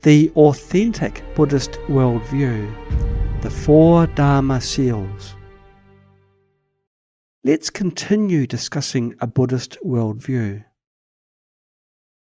the authentic Buddhist worldview, the Four Dharma Seals. Let's continue discussing a Buddhist worldview.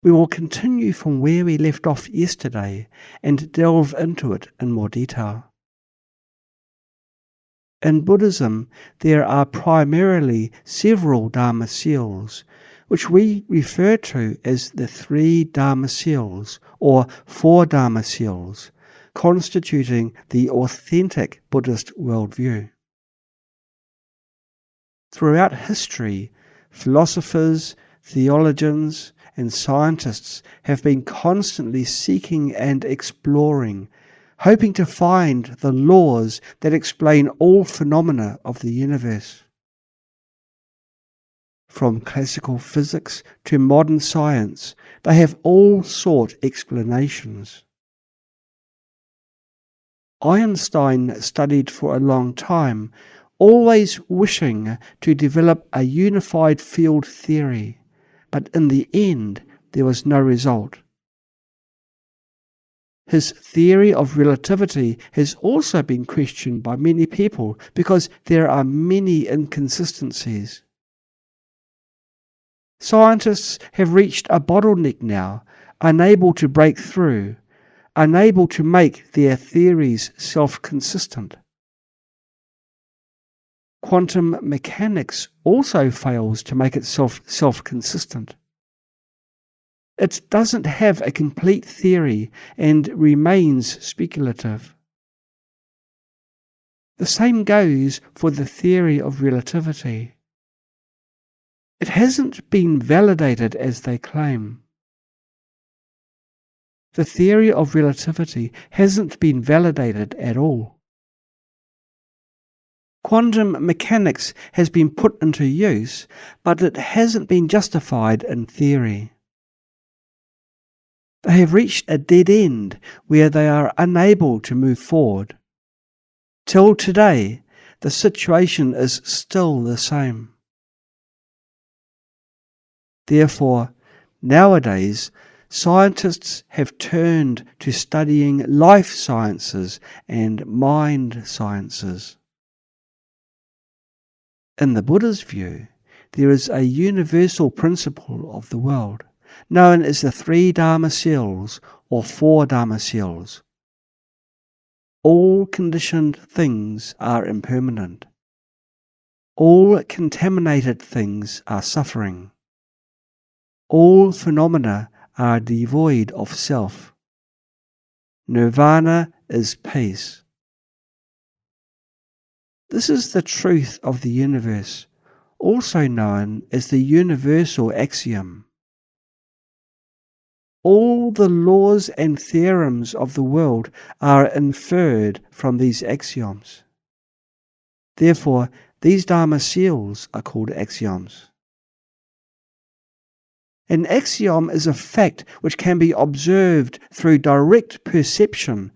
We will continue from where we left off yesterday and delve into it in more detail. In Buddhism, there are primarily several Dharma Seals, which we refer to as the Three Dharma Seals or Four Dharma Seals, constituting the authentic Buddhist worldview. Throughout history, philosophers, theologians, and scientists have been constantly seeking and exploring, hoping to find the laws that explain all phenomena of the universe. From classical physics to modern science, they have all sought explanations. Einstein studied for a long time, always wishing to develop a unified field theory, but in the end there was no result. His theory of relativity has also been questioned by many people because there are many inconsistencies. Scientists have reached a bottleneck now, unable to break through, unable to make their theories self-consistent. Quantum mechanics also fails to make itself self-consistent. It doesn't have a complete theory and remains speculative. The same goes for the theory of relativity. It hasn't been validated as they claim. The theory of relativity hasn't been validated at all. Quantum mechanics has been put into use, but it hasn't been justified in theory. They have reached a dead end where they are unable to move forward. Till today, the situation is still the same. Therefore, nowadays, scientists have turned to studying life sciences and mind sciences. In the Buddha's view, there is a universal principle of the world, known as the Three Dharma Seals or Four Dharma Seals. All conditioned things are impermanent. All contaminated things are suffering. All phenomena are devoid of self. Nirvana is peace. This is the truth of the universe, also known as the universal axiom. All the laws and theorems of the world are inferred from these axioms. Therefore, these Dharma Seals are called axioms. An axiom is a fact which can be observed through direct perception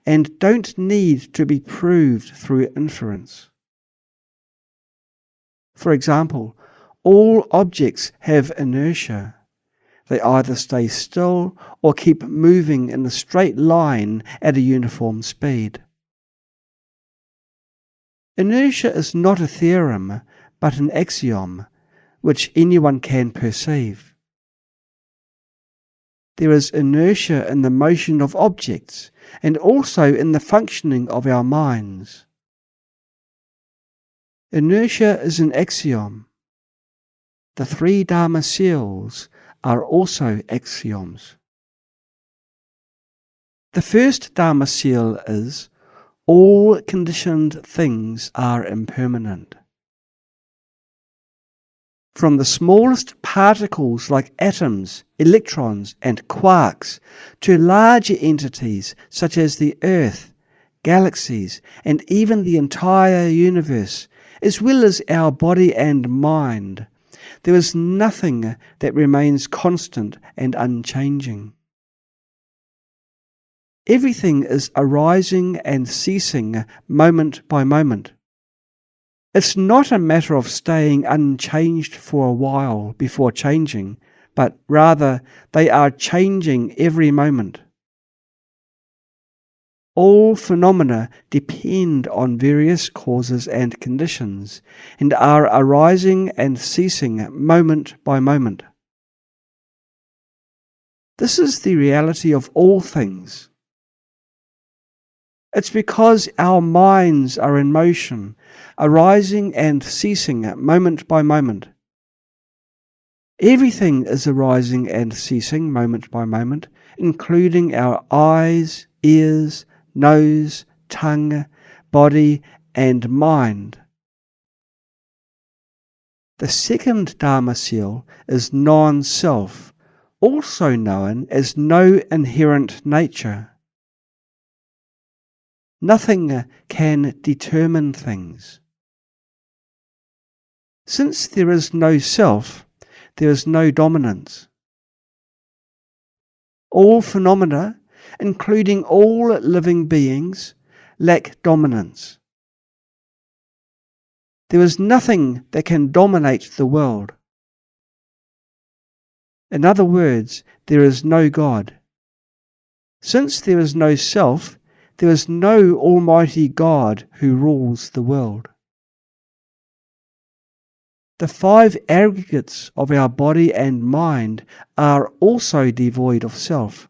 and don't need to be proved through inference. For example, all objects have inertia. They either stay still or keep moving in a straight line at a uniform speed. Inertia is not a theorem, but an axiom, which anyone can perceive. There is inertia in the motion of objects and also in the functioning of our minds. Inertia is an axiom. The Three Dharma Seals are also axioms. The first Dharma Seal is, all conditioned things are impermanent. From the smallest particles like atoms, electrons, and quarks to larger entities such as the Earth, galaxies, and even the entire universe, as well as our body and mind, there is nothing that remains constant and unchanging. Everything is arising and ceasing moment by moment. It's not a matter of staying unchanged for a while before changing, but rather they are changing every moment. All phenomena depend on various causes and conditions, and are arising and ceasing moment by moment. This is the reality of all things. It's because our minds are in motion, arising and ceasing moment by moment. Everything is arising and ceasing moment by moment, including our eyes, ears, nose, tongue, body, and mind. The second Dharma seal is non-self, also known as no inherent nature. Nothing can determine things. Since there is no self, there is no dominance. All phenomena, including all living beings, lack dominance. There is nothing that can dominate the world. In other words, there is no God. Since there is no self, there is no Almighty God who rules the world. The five aggregates of our body and mind are also devoid of self.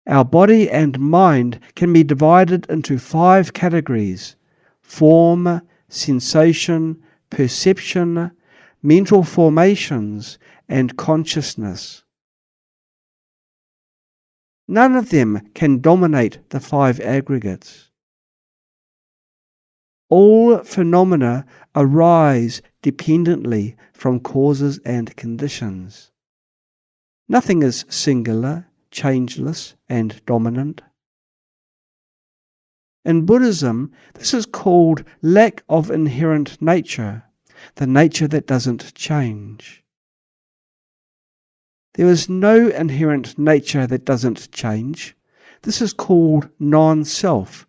Our body and mind can be divided into 5 categories: form, sensation, perception, mental formations, and consciousness. None of them can dominate the 5 aggregates. All phenomena arise dependently from causes and conditions. Nothing is singular, changeless, and dominant. In Buddhism, this is called lack of inherent nature, the nature that doesn't change. There is no inherent nature that doesn't change. This is called non-self,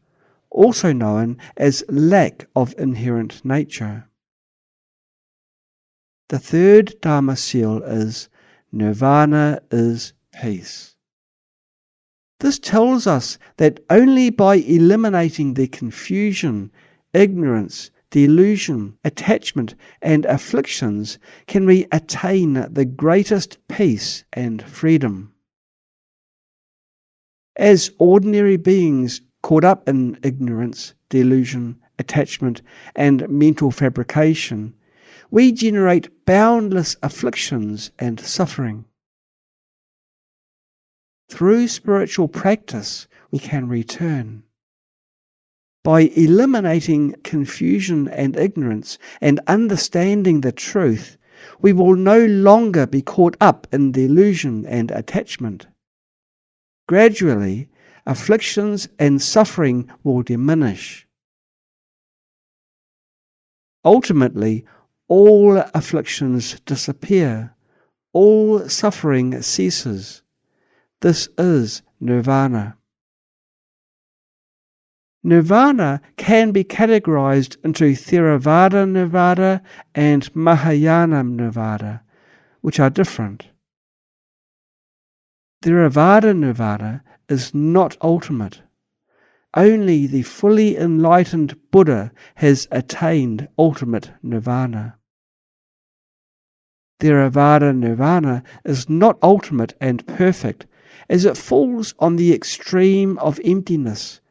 also known as lack of inherent nature. The third Dharma seal is Nirvana is peace. This tells us that only by eliminating the confusion, ignorance, delusion, attachment, and afflictions can we attain the greatest peace and freedom. As ordinary beings caught up in ignorance, delusion, attachment, and mental fabrication, we generate boundless afflictions and suffering. Through spiritual practice, we can return. By eliminating confusion and ignorance and understanding the truth, we will no longer be caught up in delusion and attachment. Gradually, afflictions and suffering will diminish. Ultimately, all afflictions disappear, all suffering ceases. This is Nirvana. Nirvana can be categorized into Theravada Nirvana and Mahayana Nirvana, which are different. Theravada Nirvana is not ultimate. Only the fully enlightened Buddha has attained ultimate Nirvana. Theravada Nirvana is not ultimate and perfect, as it falls on the extreme of emptiness,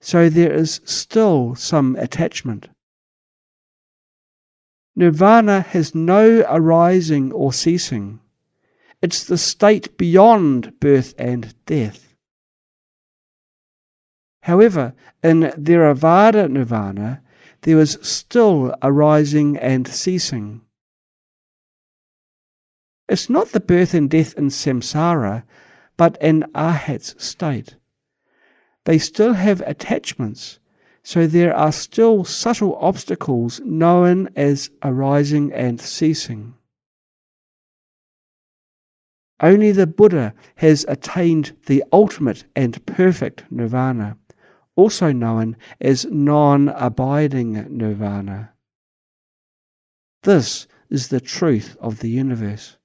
so there is still some attachment. Nirvana has no arising or ceasing. It's the state beyond birth and death. However, in Theravada Nirvana, there is still arising and ceasing. It's not the birth and death in samsara, but an arhat's state. They still have attachments, so there are still subtle obstacles known as arising and ceasing. Only the Buddha has attained the ultimate and perfect nirvana, also known as non-abiding nirvana. This is the truth of the universe.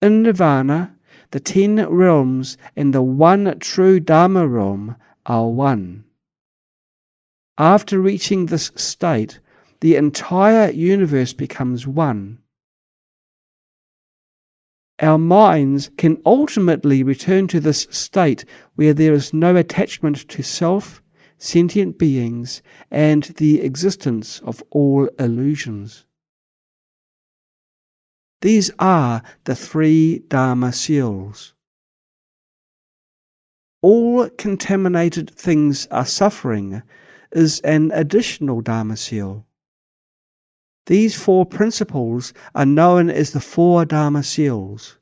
In nirvana, the 10 realms and the one true Dharma realm are one. After reaching this state, the entire universe becomes one. Our minds can ultimately return to this state where there is no attachment to self, sentient beings, and the existence of all illusions. These are the 3 Dharma Seals. All contaminated things are suffering is an additional Dharma Seal. These 4 principles are known as the Four Dharma Seals.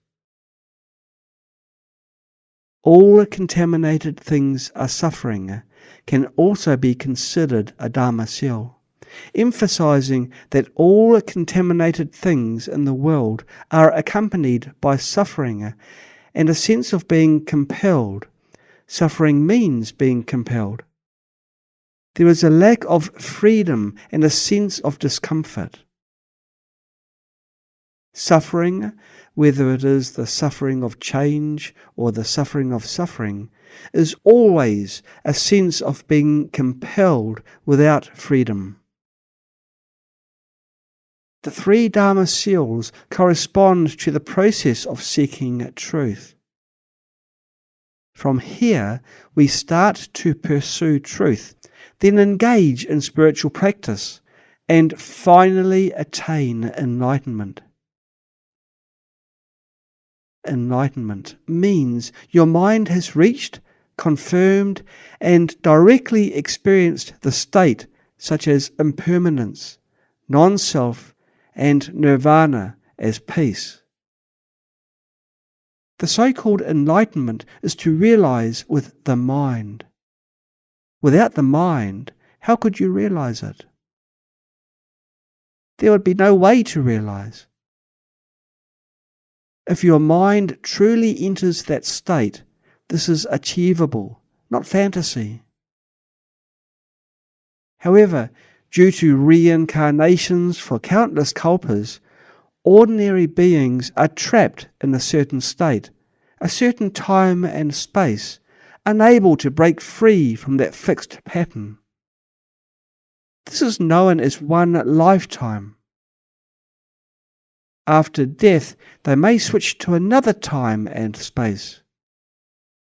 All contaminated things are suffering can also be considered a Dharma Seal, emphasizing that all contaminated things in the world are accompanied by suffering and a sense of being compelled. Suffering means being compelled. There is a lack of freedom and a sense of discomfort. Suffering, whether it is the suffering of change or the suffering of suffering, is always a sense of being compelled without freedom. The 3 Dharma Seals correspond to the process of seeking truth. From here, we start to pursue truth, then engage in spiritual practice, and finally attain enlightenment. Enlightenment means your mind has reached, confirmed, and directly experienced the state such as impermanence, non-self, and nirvana as peace. The so-called enlightenment is to realize with the mind. Without the mind, how could you realize it? There would be no way to realize. If your mind truly enters that state, this is achievable, not fantasy. However, due to reincarnations for countless kalpas, ordinary beings are trapped in a certain state, a certain time and space, unable to break free from that fixed pattern. This is known as one lifetime. After death, they may switch to another time and space.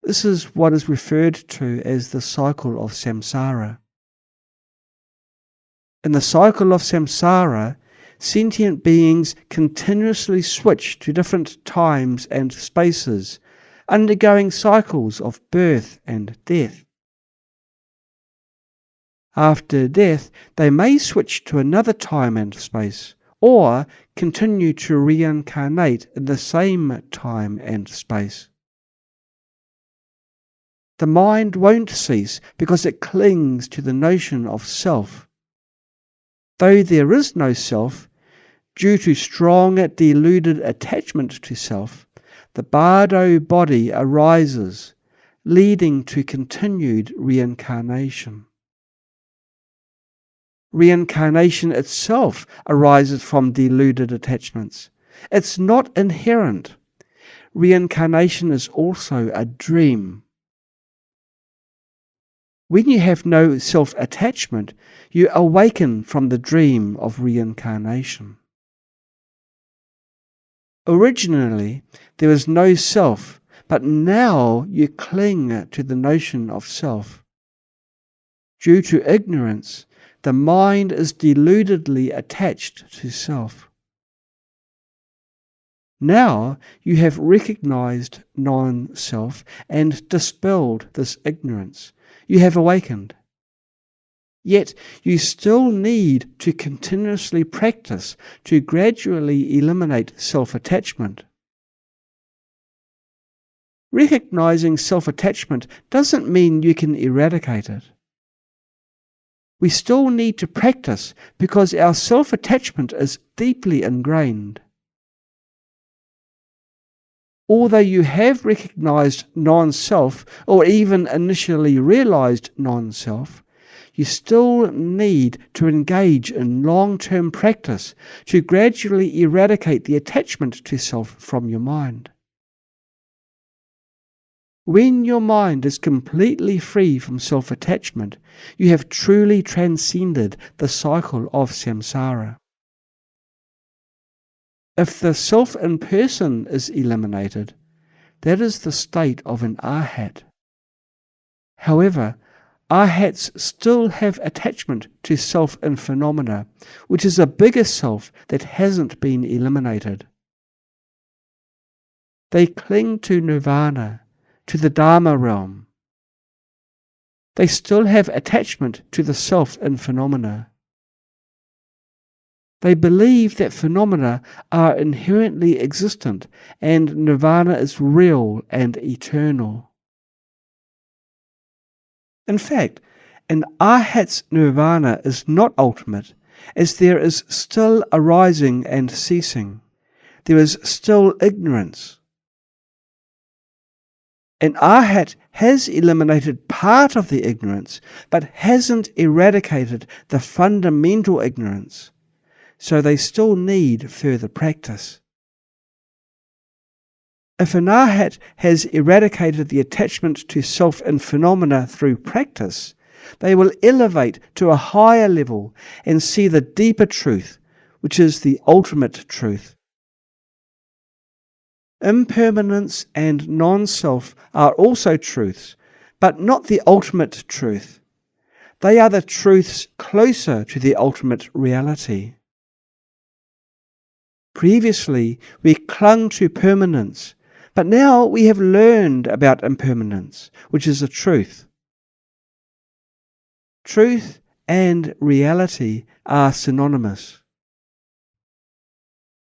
This is what is referred to as the cycle of samsara. In the cycle of samsara, sentient beings continuously switch to different times and spaces, undergoing cycles of birth and death. After death, they may switch to another time and space, or continue to reincarnate in the same time and space. The mind won't cease because it clings to the notion of self. Though there is no self, due to strong deluded attachment to self, the bardo body arises, leading to continued reincarnation. Reincarnation itself arises from deluded attachments. It's not inherent. Reincarnation is also a dream. When you have no self-attachment, you awaken from the dream of reincarnation. Originally, there was no self, but now you cling to the notion of self. Due to ignorance, the mind is deludedly attached to self. Now you have recognized non-self and dispelled this ignorance. You have awakened. Yet you still need to continuously practice to gradually eliminate self-attachment. Recognizing self-attachment doesn't mean you can eradicate it. We still need to practice because our self-attachment is deeply ingrained. Although you have recognized non-self or even initially realized non-self, you still need to engage in long-term practice to gradually eradicate the attachment to self from your mind. When your mind is completely free from self-attachment, you have truly transcended the cycle of samsara. If the self in person is eliminated, that is the state of an arhat. However, arhats still have attachment to self in phenomena, which is a bigger self that hasn't been eliminated. They cling to nirvana, to the Dharma realm. They still have attachment to the self in phenomena. They believe that phenomena are inherently existent and nirvana is real and eternal. In fact, an arhat's nirvana is not ultimate, as there is still arising and ceasing. There is still ignorance. An arhat has eliminated part of the ignorance, but hasn't eradicated the fundamental ignorance, so they still need further practice. If an arhat has eradicated the attachment to self in phenomena through practice, they will elevate to a higher level and see the deeper truth, which is the ultimate truth. Impermanence and non-self are also truths, but not the ultimate truth. They are the truths closer to the ultimate reality. Previously, we clung to permanence, but now we have learned about impermanence, which is a truth. Truth and reality are synonymous.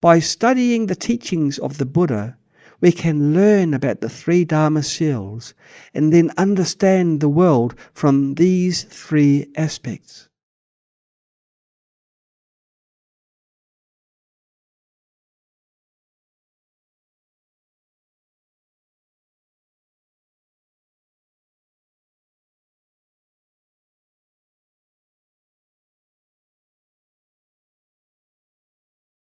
By studying the teachings of the Buddha, we can learn about the Three Dharma Seals and then understand the world from these three aspects.